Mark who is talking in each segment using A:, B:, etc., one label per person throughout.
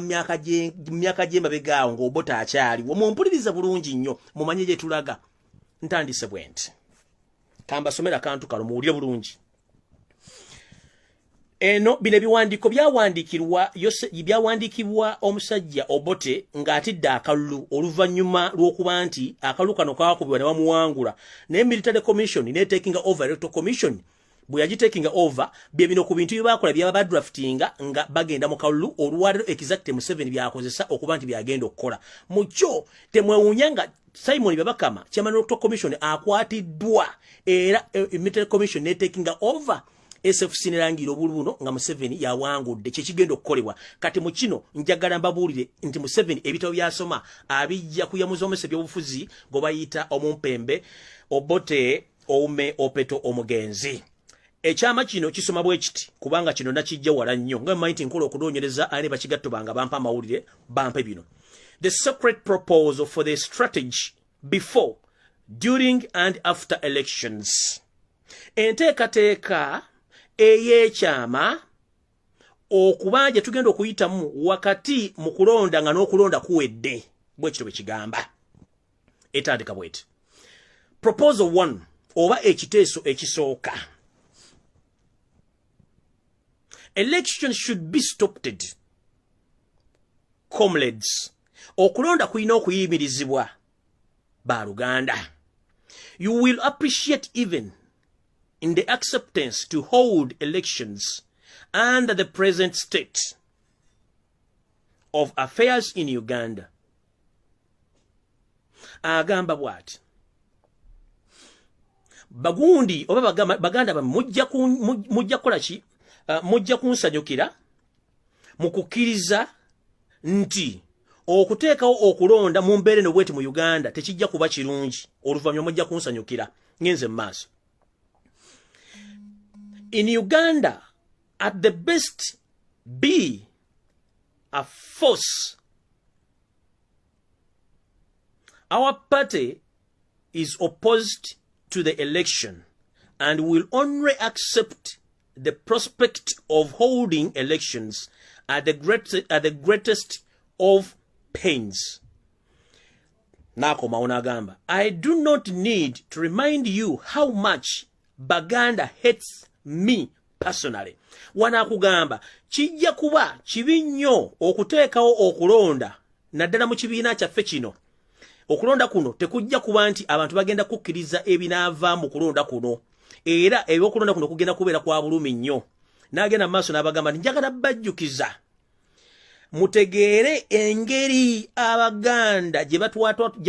A: myaka gy'emabegaawo ng'Obote akyaliwo mumpuliriza bulungi nnyo mumanye gye tulaga ntandise bwenti kambasomera kantu kalo muwulire bulungi eno bino ebiwandiiko byawandiikibwa omusajja Obote ng'atidde akalulu oluvannyuma lw'okuba nti akalulu kano kaakubibwa ne bamuwangula naye military commission ne taking over electoral commission bwe yagitakinga over bye bino ku bintu bye bakola byaba badraftinga nga bagenda mu kalulu olwaliro executive Museveni Bwakozesa okuba nti byagenda okukola mukyo temwewuunya nga Simon Babakama chairman of commission akwatiddwa era military commission ne takinga over SFC nerangira obulubuno nga Museveni yawangudde kyekigenda okukolebwa kati mu kino njagala mbabuulire nti Museveni ebitabo byasoma abijja kuyamuza omese by'obufuzi go bayita omumpembe Obote Ome Opeto Omugenzi ekyama kino kisoma bwe kiti kubanga kino nakijja wala nnyo nga mmanyi nkola okunoonyereza ani bakigatto banga bampa amawulire bampe bino the secret proposal for the strategy before during and after elections enteekateeka eyekyama okubanja tugenda okuyitamu wakati mu kulonda nga n'okulonda kuwedde bwe kito bwe kigamba etandika bweti proposal 1 oba ekiteeso ekisooka elections should be stopped comrades okulonda kulina okuyimirizibwa Baaluganda you will appreciate even in the acceptance to hold elections under the present state of affairs in Uganda. Agamba bwati. Bagundi oba baganda mujja kola ki mujja kunsanyukira mukukiriza nti okuteekawo okulonda mu mbeere no bweti mu Uganda tekijja kuba kirungi oluvannyuma mujja kunsanyukira ngenze maaso. In Uganda, at the best, be a force. Our party is opposed to the election and will only accept the prospect of holding elections at the greatest of pains. Nako maona gamba. I do not need to remind you how much Baganda hates me personally. Wana kugamba kijja kuba kibi nnyo okuteekawo okulonda naddala mu kibiina kyaffe kino okulonda kuno tekujja kuba nti abantu bagenda kukkiriza ebinaava mu kulonda kuno era ebyokulonda kuno kugenda kubeera kwa bulumi nnyo n'agenda maaso n'abagamba nti njagala bajjukiza mutegeere engeri Abaganda gye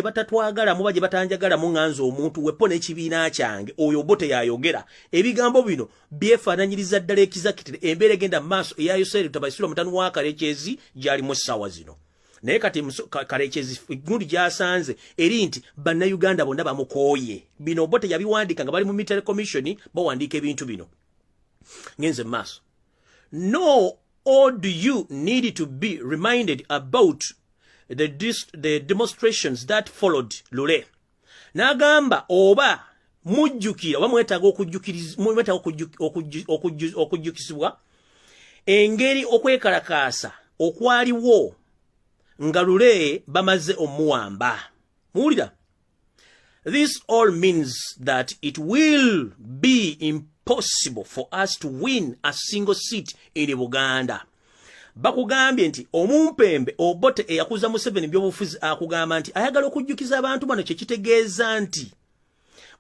A: batatwagala muba gye batanjagala mu ŋŋanza omuntu wepo n'ekibiina kyange oyo Obote yayogera ebigambo bino byefaananyiriza ddala ekizakitire embeera egenda mu maaso eya Yoseeri Tabaisirwa mutanu wa Kalekyezi gy'alimu essaawa zino naye kati Kalekyezi gundi gy'asanze eri nti bannayuganda bonna bamukooye bino Obote yabiwandiika nga bali mu military commission bawandiika ebintu bino ngenze mu maaso no. Or do you need to be reminded about the demonstrations that followed Lule? Nagamba oba mujjukira oba mwetaaga okujjukisibwa engeri okwekalakaasa okwaliwo nga Lule bamaze omuwamba. Muwulira? This all means that it will be impossible for us to win a single seat in Uganda. Bakugambye nti omumpembe Obote eyakuza Museveni by'obufuzi akugamba nti ayagala okujjukiza abantu bano kyekitegeeza nti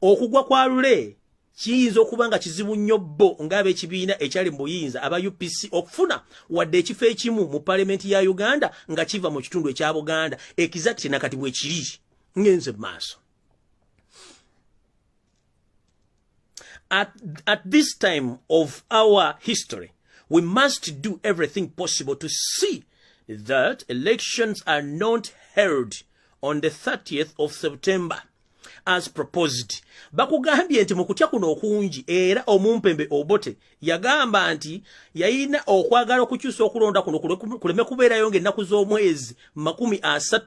A: okugwa kwa Lule kiyinza okuba nga kizibu nnyo bbo ng'ab'ekibiina ekyali mu buyinza aba UPC okufuna wadde ekifo ekimu mu palamenti ya Uganda nga kiva mu kitundu ekya Buganda exactly nakati bwe kiri ngenze maaso. At this time of our history, we must do everything possible to see that elections are not held on the 30th of September as proposed. Bakugambye nti mu kutya kuno okungi era omumpembe Obote yagamba nti yayina okwagala okukyusa okulonda kuno kuleme kubeerayo ng'ennaku z'omwezi 30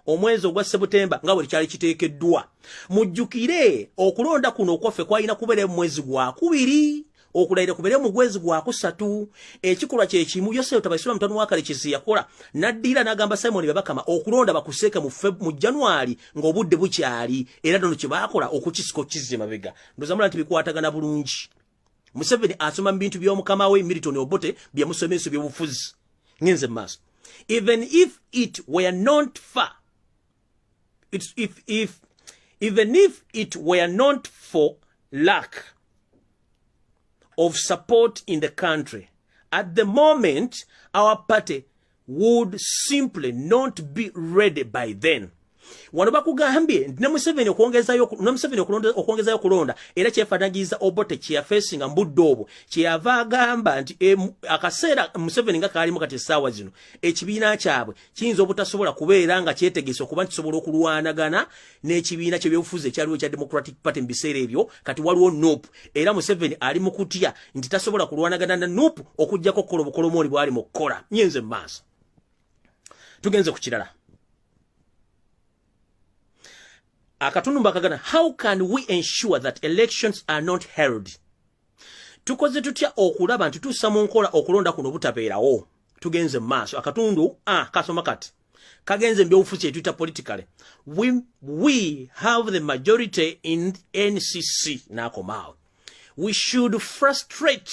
A: omwezi ogwa September nga bwe kyali kiteekeddwa. Mujjukire okulonda kuno okwaffe kwalina kubeera mu mwezi gwa 2 okulayira kubere mu gwezi gwa kusatu ekikolwa kye kimu Yosef Tabaisula mutano wakale kizi yakola naddira nagamba Simon Babakama okulonda bakuseeke mu January ng'obudde bukyali era nno kibakola okukisiko kizze mabega ndozamula nti bikwatagana bulungi Museveni asoma bintu by'omukama we Milton Obote byamusomeso by'obufuzi ngenze maso even if it were not far even if it were not for lack of support in the country at the moment our party would simply not be ready by then wano bakugambye ne Museveni okwongezayo kulonda era kyefanagiza Obote kyeyafesinga mbudde kyeyava agamba nti akaseera Museveni nga kalimu kati essaawa zino ekibiina kyabwe kiyinza obutasobola kubeera nga kyetegese okuba ntisobola okulwanagana n'ekibiina ky'ebyobufuzi ekyaliwo ekya Democratic Party mu biseera ebyo kati waliwo NUP era Museveni ali mu kutya nti tasobola kulwanagana na NUP okuggyako okukola obukolomooni bw'ali mu kukola nyenze mu maaso tugenze ku kirala akatunumba kagana how can we ensure that elections are not held tukoze tutya okulaba nti tussa mu nkola okulonda kuno butabeerawo tugenze maaso akatundu kasoma kati kagenze mbyobufuzi etuyita politically we have the majority in NCC nakomao we should frustrate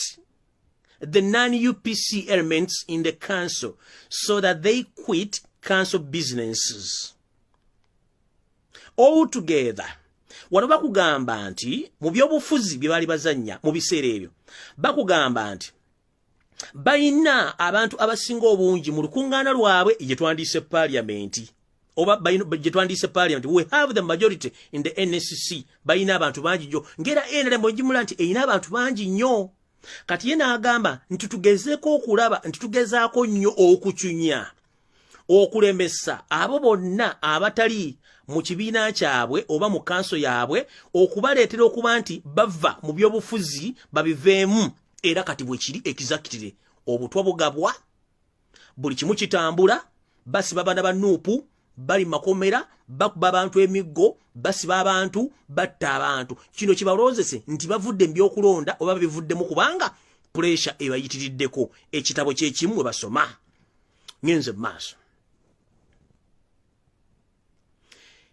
A: the non-UPC elements in the council so that they quit council businesses all together wano bakugamba nti mu byobufuzi bye bali bazanya mu biseera ebyo bakugamba nti bayina abantu abasinga obungi mu lukungaana lwabwe gye twandise parliament oba gye twandise parliament we have the majority in the NCC bayina abantu bangi nnyo ngera NRM ogimula nti eyina abantu bangi nnyo kati ye n'agamba nti tugezeeko okulaba nti tugezaako nnyo okucunya okulembesa abo bonna abatali mu kibiina kyabwe oba mu kanso yaabwe okubaleetera okuba nti bava mu byobufuzi babiveemu era kati bwe kiri ekizakitire obutwa bugabwa buli kimu kitambula basiba abaana ba Nuupu bali makomera bakuba abantu emiggo basiba abantu batta abantu kino kibalozese nti bavudde mu byokulonda oba bivuddemu kubanga pressure ebayitiriddeko ekitabo kye kimu basoma ngenze maaso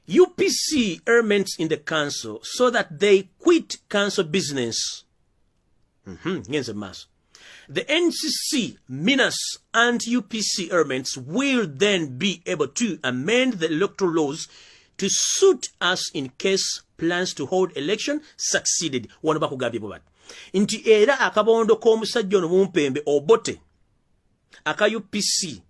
A: UPC elements in the council so that they quit council business. The NCC, MINAS, and UPC elements will then be able to amend the electoral laws to suit us in case plans to hold election succeeded. Wano bakugambye bwe bati. Nti era akabondo k'omusajja ono mumpembe Obote aka UPC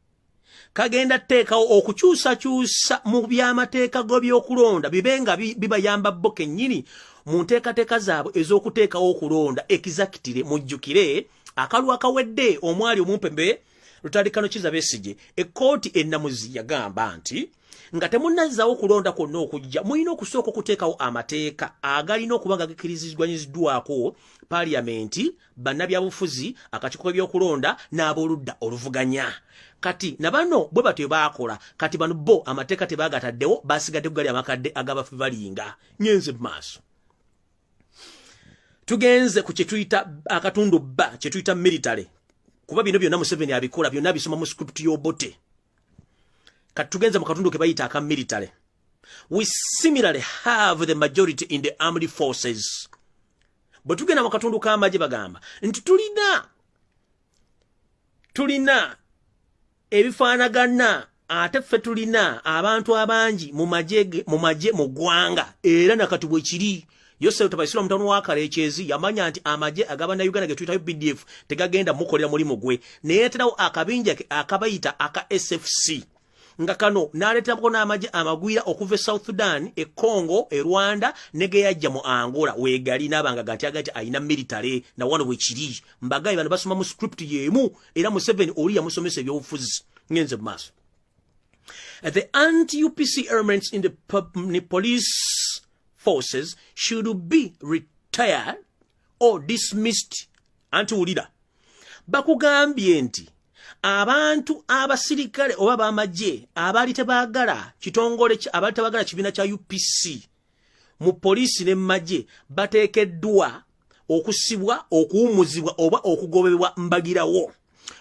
A: kagenda teekawo okukyusa mu byamateeka go by'okulonda bibenga bibayamba bo kennyini mu nteekateeka zaabwe ez'okuteekawo okulonda ekizakitire mujjukire akalu akawedde omwali omumpembe Rutalikano Kiza Besigye ekkooti ennamuzi yagamba nti nga temunnazaawo okulonda kwonna okujja muyina okusooka okuteekawo amateeka agalina okuba nga gakkiriziddwako paaliyamenti bannabyabufuzi akakiiko k'ebyokulonda n'ab'oludda oluvuganya kati nabano bwe batyo baakola kati bano bo amateeka tebaagataddewo basigadde gali amakadde agabafe balinga nyenze maaso tugenze ku kyetuyita akatundu bba kyetuyita military kuba bino byonna Museveni abikola byonna bisoma mu script y'Obote kati tugenze mu katundu ke bayita aka military we similarly have the majority in the armed forces bwe tugenda mu katundu k'amagye bagamba nti tulina ebifaanagana ate ffe tulina abantu abangi mu magye mu ggwanga era nakati bwe kiri Yosef Tabaisula mutano wa Kalekyezi yamanya nti amagye agabana Uganda ge tuyita BDF tegagenda mukolera mulimu gwe neeterawo akabinja akabayita aka SFC nga kano n'aleetako n'amagye amagwira okuva South Sudan Congo Rwanda ne ge yajja mu Angola weegali n'abanga agati ayina military na wano bwe kiri mbagayi bano basoma mu script yemu era Museveni oli yamusomesa ebyobufuzi ngenze maaso the anti-UPC elements in the police forces should be retired or dismissed antiwulira bakugambye nti abantu abasirikale oba bamagye abali tebagala kitongole abali tebagala kibiina kya UPC mu polisi ne magye bateekeddwa okusibwa okuwumuzibwa oba okugobebwa mbagirawo.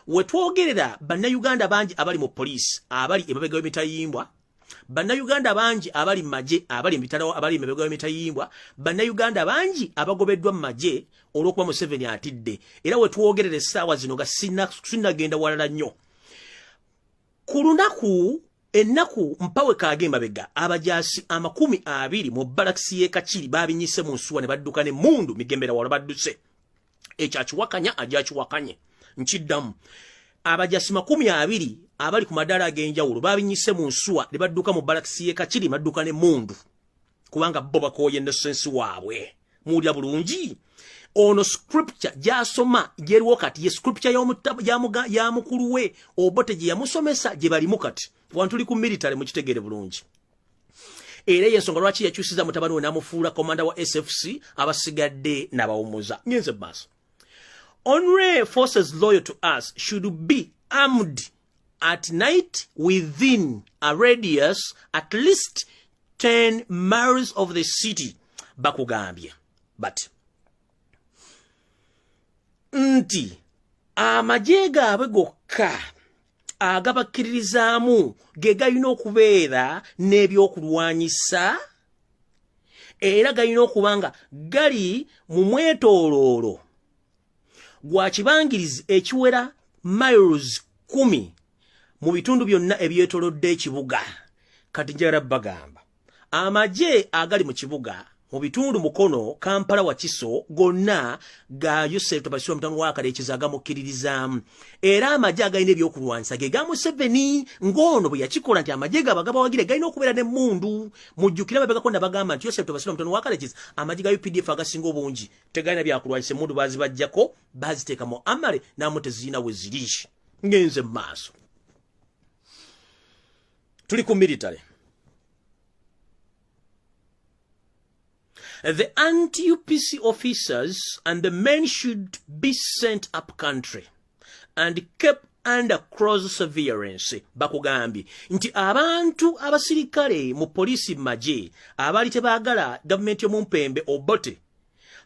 A: Wetwogerera bannayuganda bangi abali mu poliisi abali emabega w'emitayimbwa, bannayuganda bangi abali mu maje abali emitalo abali emabega w'emitayimbwa, bannayuganda bangi abagobeddwa mu maje olw'okuba Museveni atidde. Era wetwogerera essaawa zino nga sinnagenda walala nnyo. Ku lunaku ennaku mpawe kaage mabega abajaasi 20 mu balakisi y'e Kakiri babinyise mu nsuwa ne badduka ne mundu migembera wala badduse. Ekyakiwakanya ajakiwakanye. Nkiddamu. Abajaasi 20 abali ku madala ag'enjawulo babinyise mu nsuwa ne badduka mu balakisi y'e Kakiri madduka ne mundu. Kubanga bo bakooye n'essensi waabwe. Muwulira bulungi. Ono scripture gyasoma gyeriwo kati ye scripture ya mukulu we Obote gye yamusomesa gye balimu kati. Wantu li ku military mu kitegere bulungi. Era yensonga lwaki yakyusiza mutabani we n'amufuula komanda wa SFC abasigadde n'abawumuza. Nyenze baso. Only forces loyal to us should be armed at night within a radius at least 10 miles of the city. Bakugambye. But nti amaje gaabwe gokka agabakkiririzaamu ge galina okubeera n'ebyokulwanyisa era galina okubanga gali mu mwetooloolo gwa kibangirizi ekiwera miles 10 mu bitundu byonna ebyetoolodde ekibuga. Kati njagala bagamba amaje agali mu kibuga mu bitundu mukono Kampala Wakiso gonna ga Yosef Tobasiro mutano wakale ekizaga mukkiririzaamu. Era amaje agalina ebyokulwanyisa ge ga Museveni ngono bwe yakikola nti amaje gabagaba wagire galina okubeera ne mundu. Mujjukira babegako nabagamba nti Yosef Tobasiro mutano wakale ekiza amaje ga UPDF agasinga obungi tegalina byakulwanyisa mundu bazibajjako baziteeka mu amale namu tezirina we ziri. Ngenze maaso. Tuli ku military. The anti-UPC officers and the men should be sent up country and kept under close surveillance. Bakugambye nti abantu abasirikale mu polisi maje abali tebaagala gavumenti y'omumpembe Obote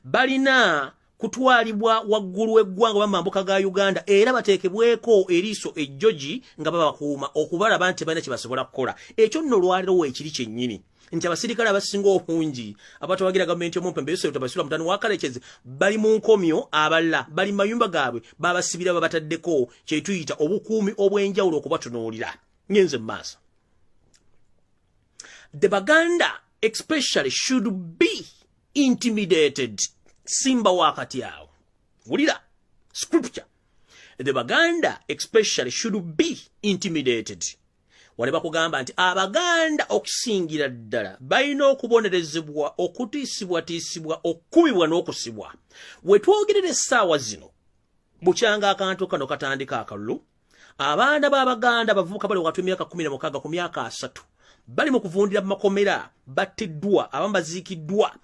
A: balina kutwalibwa waggulu w'eggwanga bamambuka ga Uganda era bateekebweko eriiso ejjoji nga babakuuma okubalaba nti balina kye basobola kukola. Ekyo nno lwaliro weekiri kyennyini nti abasirikale abasinga obungi abatawagira gavumenti y'omumpembe Yosef Tobasiro mutano wakalekezi bali mu nkomyo abalala bali mayumba gaabwe babasibira babataddeko kye tuyita obukuumi obw'enjawulo okubatunuulira. Nyenze maaso. The Baganda especially should be intimidated. Simba wakati yao. Wulira. Scripture. The Baganda especially should be intimidated. Wale bakugamba nti Abaganda okusingira ddala balina okubonerezebwa okutiisibwa okubibwa n'okusibwa. Wetwogerera essaawa zino bukyanga akantu kano katandika akalulu abaana b'Abaganda bavubuka bali wakati w'emyaka 16 ku myaka 3 bali mu kuvundira mu makomera battiddwa abamu baziikiddwa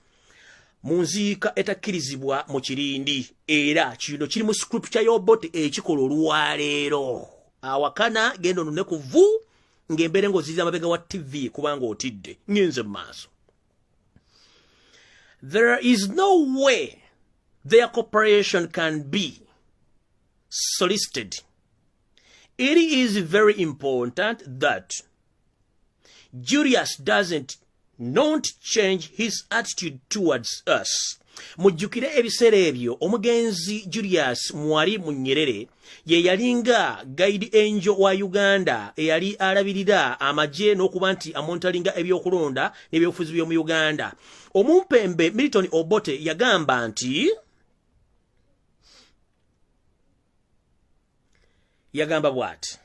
A: mu nziika etakkirizibwa mu kirindi. Era kino kiri mu scripture y'Obote ekikola olwaleero. Awakana genda onune kuvu ng'embere ng'oziriza amabega wa TV kubanga otidde. Nyenze maaso. There is no way their cooperation can be solicited. It is very important that Julius doesn't not change his attitude towards us. Mujjukire ebiseera ebyo omugenzi Julius Mwali Munyerere ye yalinga guide angel wa Uganda eyali alabirira amaje n'okuba nti amontalinga ebyokulonda n'ebyobufuzi by'omu Uganda. Omumpembe Milton Obote yagamba nti yagamba bwati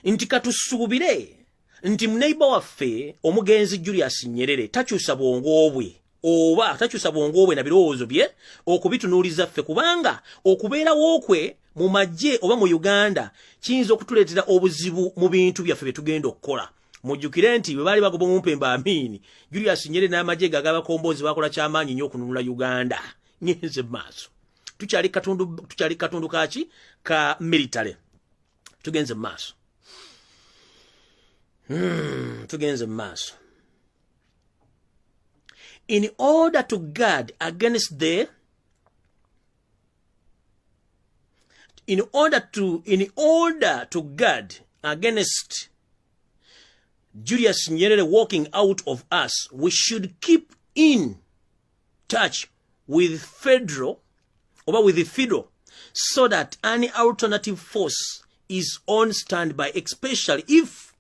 A: nti katusuubire nti muneiba waffe omugenzi Julius Nyerere takyusa bwongo bwe oba takyusa bwongo bwe na birowoozo bye okubitunuuliza ffe kubanga okubeerawo kwe mu majje oba mu Uganda kiyinza okutuleetera obuzibu mu bintu byaffe bye tugenda okukola. Mujjukire nti bwe baali bagoba Omumpembe Amini Julius Nyerere n'amajje g'abakombozi bakola kyamaanyi nnyo okununula Uganda. Nyenze maaso. Tukyali katundu kaki ka military. Tugenze maaso. Tugenze maaso. in order to guard against the in order to guard against Julius Nyerere walking out of us, we should keep in touch with federal, so that any alternative force is on standby, especially if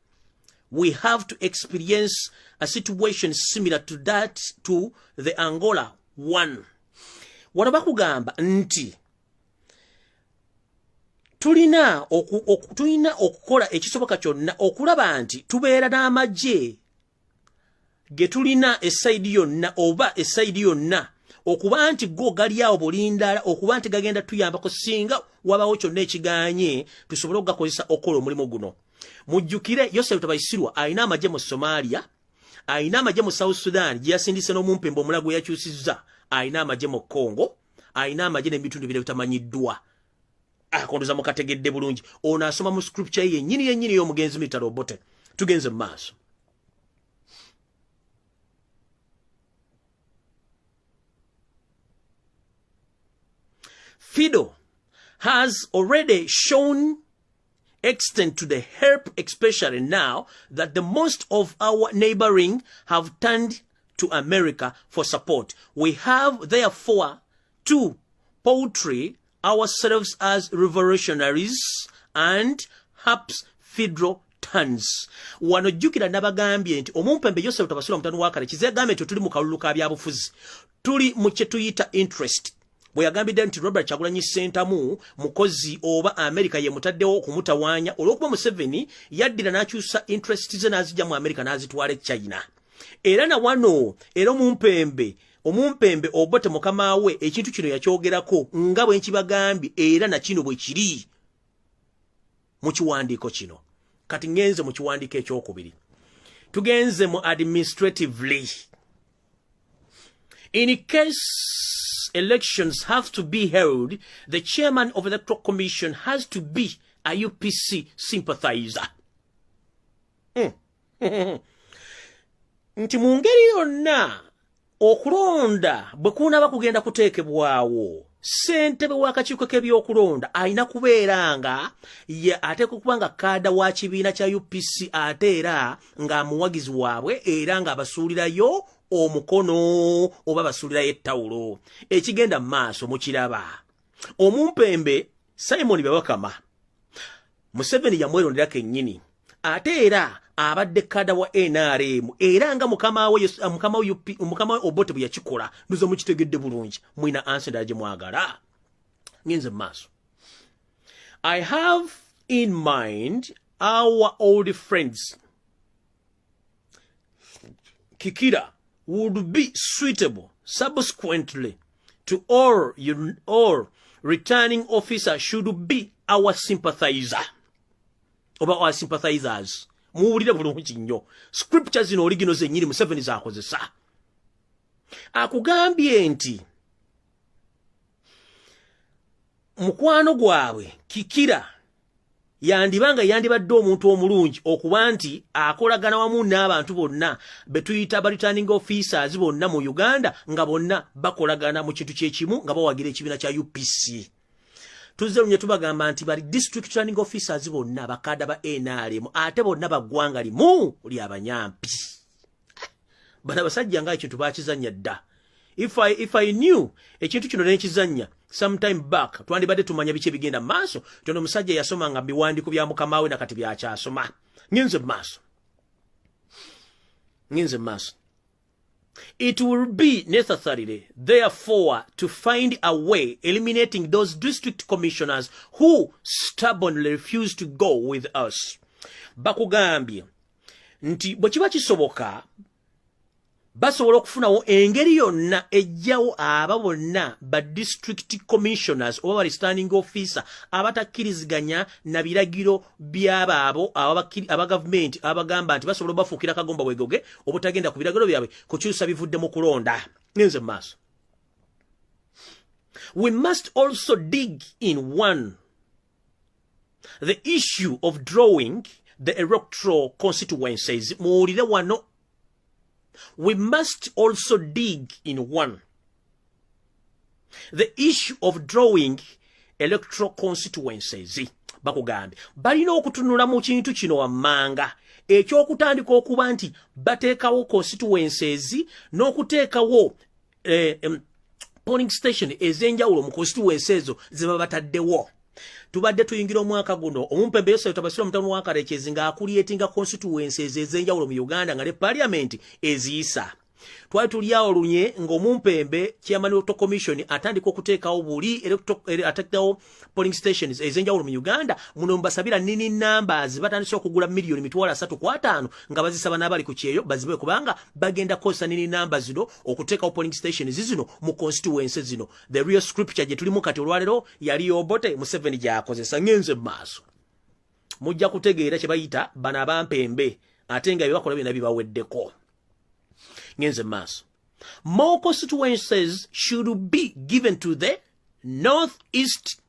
A: we have to experience a situation similar to that to the Angola one. Wano bakugamba nti tulina okukola ekisoboka kyonna okulaba nti tubeera n'amagye ge tulina esaidi yonna oba esaidi yonna okuba nti go gali awo bulindala okuba nti gagenda tuyambako singa wabawo kyonna ekiganye tusobole okugakozesa okukola omulimu guno. Mujjukire Yosef Tabayisirwa alina amagye mu Somalia, alina amagye mu South Sudan gye yasindise n'omumpembe omulago gwe yakyusizza, alina amagye mu Congo, alina amagye n'ebitundu bire bitamanyiddwa. Akondoza mukategedde bulungi. Ono asoma mu scripture yennyini y'omugenzi Military Obote. Tugenze mu maaso. FIDO has already shown extent to the help, especially now that the most of our neighboring have turned to America for support. We have therefore to portray ourselves as revolutionaries and perhaps federal tons. Wano jukira nabagambye nti omumpembe Joseph Tabasula mutano wakale kizegambe tuli mu kalulu ka byabufuzi. Tuli mu kye tuyita interest. Bwe yagambidde nti Robert Kyagulanyi Ssentamu mukozi oba America ye mutaddewo okumutawaanya olw'okuba Museveni yaddira n'akyusa interest ze n'azijja mu America n'azitwala China. Era na wano era omumpembe Obote mukama we ekintu kino yakyogerako nga bwe nkibagambye era na kino bwe kiri mu kiwandiiko kino. Kati ngenze mu kiwandiiko ekyokubiri. Tugenze mu administratively. In case elections have to be held, the chairman of the Electoral Commission has to be a UPC sympathizer. Nti mu ngeri yonna okulonda bwe kunaaba kugenda kuteekebwawo, ssentebe w'akakiiko k'ebyokulonda alina kubeera nga ye ateekwa okuba nga kaada wa kibiina kya UPC ate era ng'amuwagizi waabwe era ng'abasuulirayo omukono oba basuulirayo ettawulo. Ekigenda mu maaso mukiraba. Omumpembe Simon Byabakama Museveni yamwerondera kennyini ate era abadde kaada wa NRM era nga mukama we Obote bwe yakikola nduza mukitegedde bulungi mwina answer gye mwagala. Ngenze mu maaso. I have in mind our old friends Kikira would be suitable subsequently to all returning officer should be our sympathizer oba our sympathizers. Muwulire bulungi nnyo scriptures zino original zennyini Museveni z'akozesa. Akugambye nti mukwano gwabwe Kikira yandibadde omuntu omulungi okuba nti akolagana wamu n'abantu bonna betuyita returning officers bonna mu Uganda nga bonna bakolagana mu kintu kyekimu nga bawagira ekibiina kya UPC. Tuzze lunye tubagamba nti bali district returning officers bonna bakada ba NRM ate bonna baggwanga limu lya banyampi. Bana basajja nga ekintu bakizannya dda. If I knew ekintu kino n'ekizannya sometime back twandibadde tumanya biki bigenda maaso tono musajja yasoma nga biwandiiko bya mukama we nakati byakyasoma. Ngenze maaso. It will be necessary, therefore, to find a way eliminating those district commissioners who stubbornly refuse to go with us. Bakugambye nti bwe kiba kisoboka basobola okufunawo engeri yonna ejjawo aba bonna ba district commissioners oba standing officer abatakkiriziganya na biragiro by'abo aba government abagamba nti basobola bafuukira kagomba bwegoge obutagenda ku biragiro byabwe kukyusa bivudde mu kulonda. Ngenze maaso. We must also dig in the issue of drawing the electoral constituencies. Muwulire wano we must also dig in one. The issue of drawing electoral constituencies. Bakugambye balina okutunula mu kintu kino wammanga ekyokutandika okuba nti bateekawo constituencies n'okuteekawo polling station ez'enjawulo mu constituencies ezo ze baba bataddewo. Tubadde tuyingira omwaka guno omumpembe Yosef Tabasira omutano wa Karekezi ng'akulietinga constituencies ez'enjawulo mu Uganda nga ne parliament eziyisa. Twali tuli awo lunye ng'omumpembe chairman of the commission atandika okuteekawo buli ateekawo polling stations ez'enjawulo mu Uganda muno mbasabira nini numbers batandise okugula milioni 3.5 nga bazisaba n'abali ku kyeyo bazibe kubanga bagenda kosa nini numbers zino okuteekawo polling stations zino mu constituencies zino. The real scripture gye tulimu kati olwalero yali Obote Museveni Bwakozesa ngenze maaso mujja kutegeera kye bayita bano abampembe ate nga byebakola byonna bibaweddeko. More constituencies should be given to the northeast.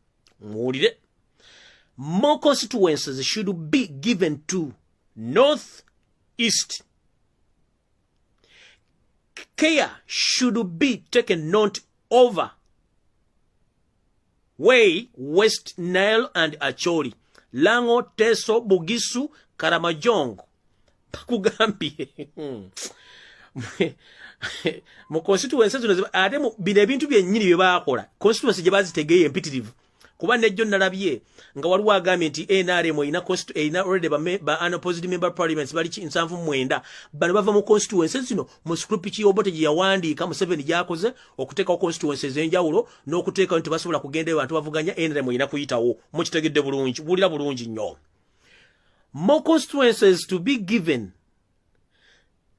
A: More constituencies should be given to northeast. Care should be taken not over Way, West Nile and Acholi, Lango, Teso, Bugisu, Karamajongo. Pakugambye. Mu constituency zino ate mu bine bintu byennyini bye baakola constituency gye bazitegeye empitirivu kuba nejjo nalabye nga waliwo agambye nti NRM ina already ba unopposed member parliaments bali 79 bano bava mu constituency zino mu script ki Obote gye yawandiika Museveni gyakoze okuteeka constituency ez'enjawulo n'okuteeka nti basobola kugenda abantu bavuganya NRM ina kuyitawo mu kitegedde bulungi bulira bulungi nnyo. More constituencies to be given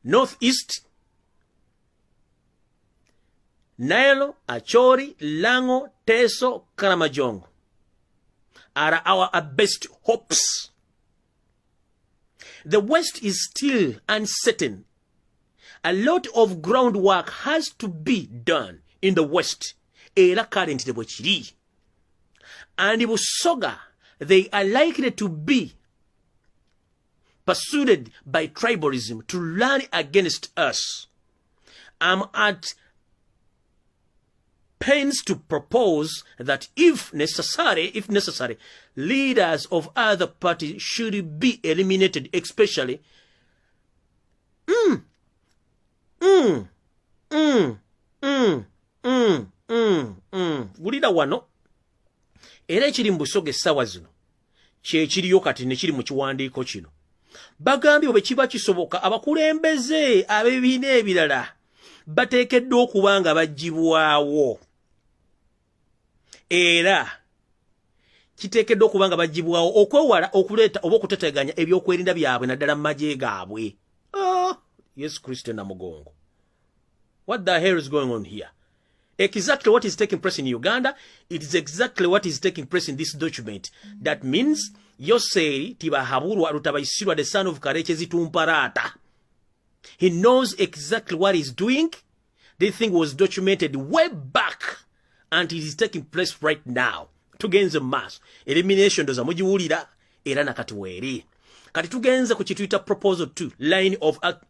A: Northeast, Nile, Acholi, Lango, Teso, Karamajongo are our best hopes. The West is still uncertain. A lot of groundwork has to be done in the West. Era currently bwekiri. And Busoga, they are likely to be persuaded by tribalism to run against us. I'm at pains to propose that if necessary, leaders of other parties should be eliminated, especially Gulida wano era ekiri mu Busoga essaawa zino kye kiriyo kati ne kiri mu kiwandiiko kino. Bagambye bwe kiba kisoboka abakulembeze ab'ebibiina ebirala bateekeddwa okuba nga bagibwawo era kiteekeddwa okuba nga bagibwawo okwewala okuleeta oba okuteteganya ebyokwerinda byabwe naddala mu magye gaabwe. Yesu Kristo namugongo. What the hell is going on here? Exactly what is taking place in Uganda, it is exactly what is taking place in this document. That means Yoseri Tibahaburwa Rutabaisirwa, the son of Karechezi Tumparata. He knows exactly what he's doing. This thing was documented way back and it is taking place right now. Tugenze mass. Elimination doza mujiwulira era nakatuweri. Kati tugenze ku kituyita proposal 2,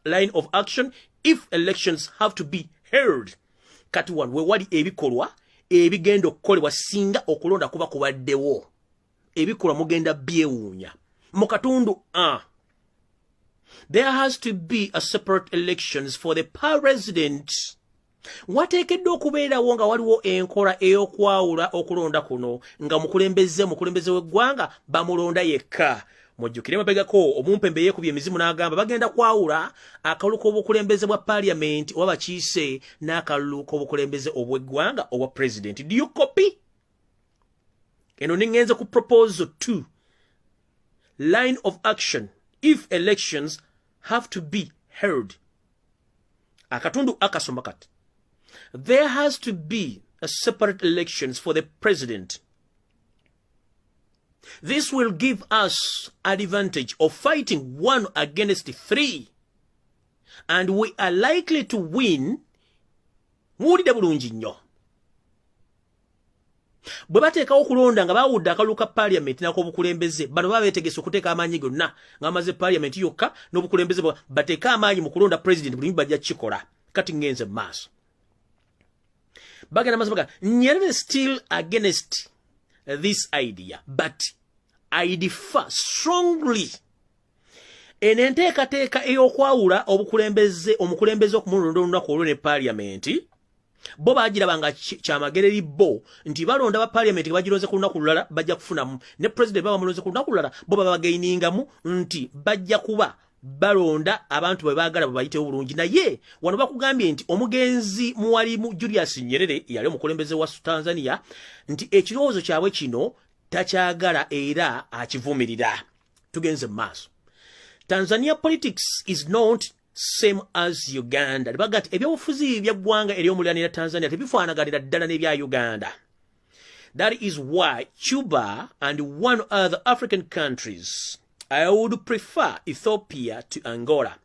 A: line of action if elections have to be held. Kati wano we wali ebikolwa ebigenda okukolebwa singa okulonda kuba kubaddewo. Ebikolwa mugenda byewuunya. Mu katundu there has to be a separate elections for the president. Wateekeddwa okubeerawo nga waliwo enkola ey'okwawula okulonda kuno nga mukulembeze w'eggwanga bamulonda yekka. Mujjukire mabegako omumpembe yeekubye emizimu n'agamba bagenda kwawula akalulu k'obukulembeze bwa parliament oba bakiise n'akalulu k'obukulembeze obw'eggwanga obwa president. Do you copy? Eno ningenze ku proposal 2, line of action if elections have to be held. Akatundu akasoma kati. There has to be a separate elections for the president. This will give us advantage of fighting 1 against 3. And we are likely to win. Muwulidde bulungi nnyo. bwe bateekawo okulonda nga bawudde akalulu ka parliament n'ak'obukulembeze bano baba beetegese okuteeka amaanyi gonna nga bamaze parliament yokka n'obukulembeze bateeke amaanyi mu kulonda president buli bajja kikola kati ngenze maaso bagenda maaso baga Nyerere still against this idea but I differ strongly eno enteekateeka ey'okwawula omukulembeze okumulonda olunaku olwo ne parliament bo bagirabanga kyamagereri bo nti balonda ba parliament bagiroze ku lunaku lulala bajja kufunamu ne president baba mulonze ku lunaku lulala bo baba bagainingamu nti bajja kuba balonda abantu bwe baagala bayite obulungi naye wano bakugambye nti omugenzi muwalimu Julius Nyerere yali omukulembeze wa Tanzania nti ekirowoozo kyabwe kino takyagala era akivumirira tugenze maaso Tanzania politics is not same as Uganda. Libagati ebyobufuzi by'eggwanga ery'omulyanira Tanzania tebifaanaganira ddala n'ebya Uganda. That is why Cuba and one other African countries, I would prefer Ethiopia to Angola,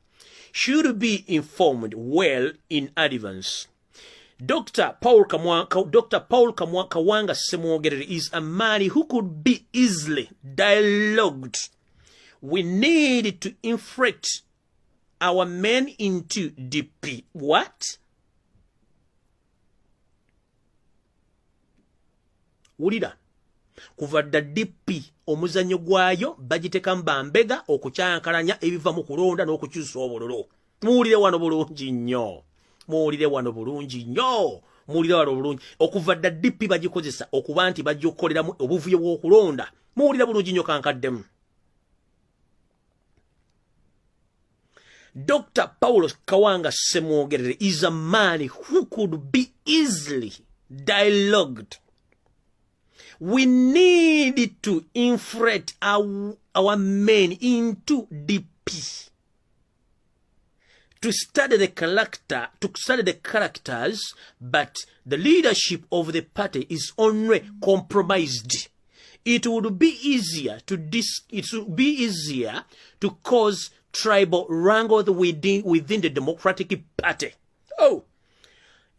A: should be informed well in advance. Dr. Paul Kawanga Semwogerere is a man who could be easily dialogued. We need to infiltrate our men into DP. What? Wulira. Kuva dda DP omuzannyo gwayo bagiteka mbambega okukyankalanya ebiva mu kulonda n'okukyusa obululu. Muwulire wano bulungi nnyo. Muwulire wano bulungi nnyo. Muwulire wano bulungi. Okuva dda DP bagikozesa okuba nti bajja okukoleramu obuvuyo bw'okulonda. Muwulire bulungi nnyo kankaddemu. Dr. Paulo Kawanga Semwogerere is a man who could be easily dialogued. We need to infiltrate our men into DP. To study the characters, but the leadership of the party is only compromised. It would be easier to cause tribal wrangle within the Democratic Party. Oh,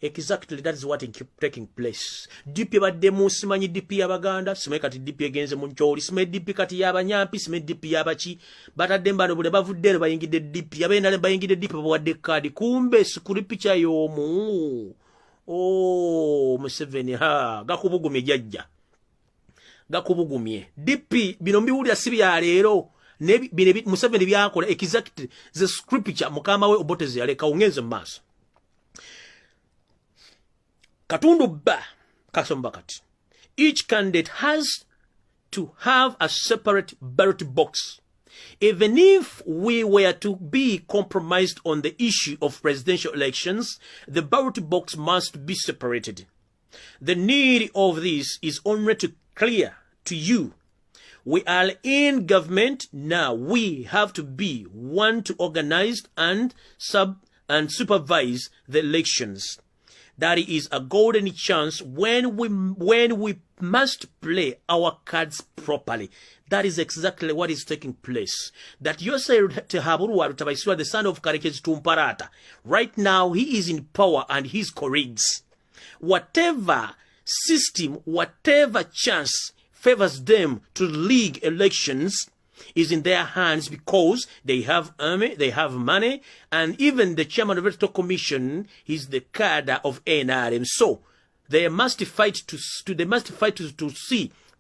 A: exactly, that is what is taking place. DP bademu simanyi DP y'Abaganda, simanyi kati DP egenze mu nkyoli, simanyi DP kati y'Abanyampi, simanyi DP y'Abachi, batadde mbano bule bavudde bayingidde DP, abendale bayingidde DP bawadde kadi, kumbe sikuli picha y'omu. Oh, Museveni gakubugumye jajja. Gakubugumye. DP bino mbiwulira si bya leero. Museveni byakola exactly the scripture mukama we Obote yaleka ungenze maaso. Katundu ba kasomba kati. Each candidate has to have a separate ballot box. Even if we were to be compromised on the issue of presidential elections, the ballot box must be separated. The need of this is only to clear to you. We are in government now. We have to be one to organize and supervise the elections. That is a golden chance when we must play our cards properly. That is exactly what is taking place. That Yosei Tehaburwa Rutabaiswa, the son of Karekezi Tumparata, right now he is in power and his colleagues. Whatever system, whatever chance favors them to league elections is in their hands because they have army, they have money, and even the chairman of the Electoral Commission is the cadre of NRM. So they must fight to see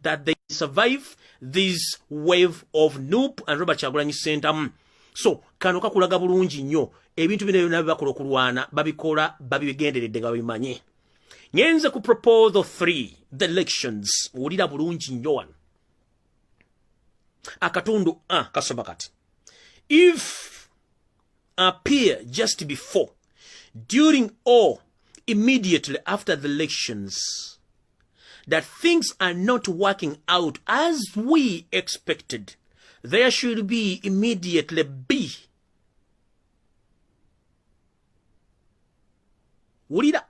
A: that they survive this wave of Noop and Robert Chagulanyi Center. So kano kakulaga bulungi nnyo ebintu bino byonna bibakola okulwana babikola babigenderedde nga bimanyi. Nyenze ku proposal 3, the elections. Ulira bulungi nnyo wano. Akatundu kasoma kati. If appear just before, during or immediately after the elections, that things are not working out as we expected, there should be immediately be. Wulira.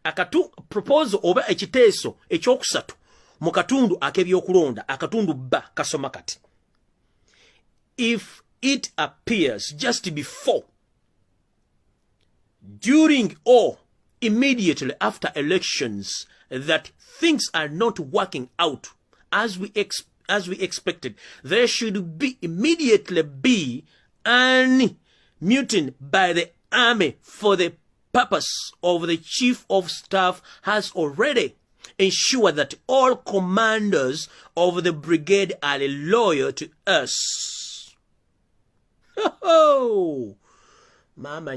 A: Akatu proposal oba ekiteeso ekyokusatu mu katundu ak'ebyokulonda akatundu ba kasoma kati. If it appears just before, during or immediately after elections that things are not working out as we expected, there should be immediately be an mutiny by the army for the purpose of the chief of staff has already ensured that all commanders of the brigade are loyal to us. Oh, Mama.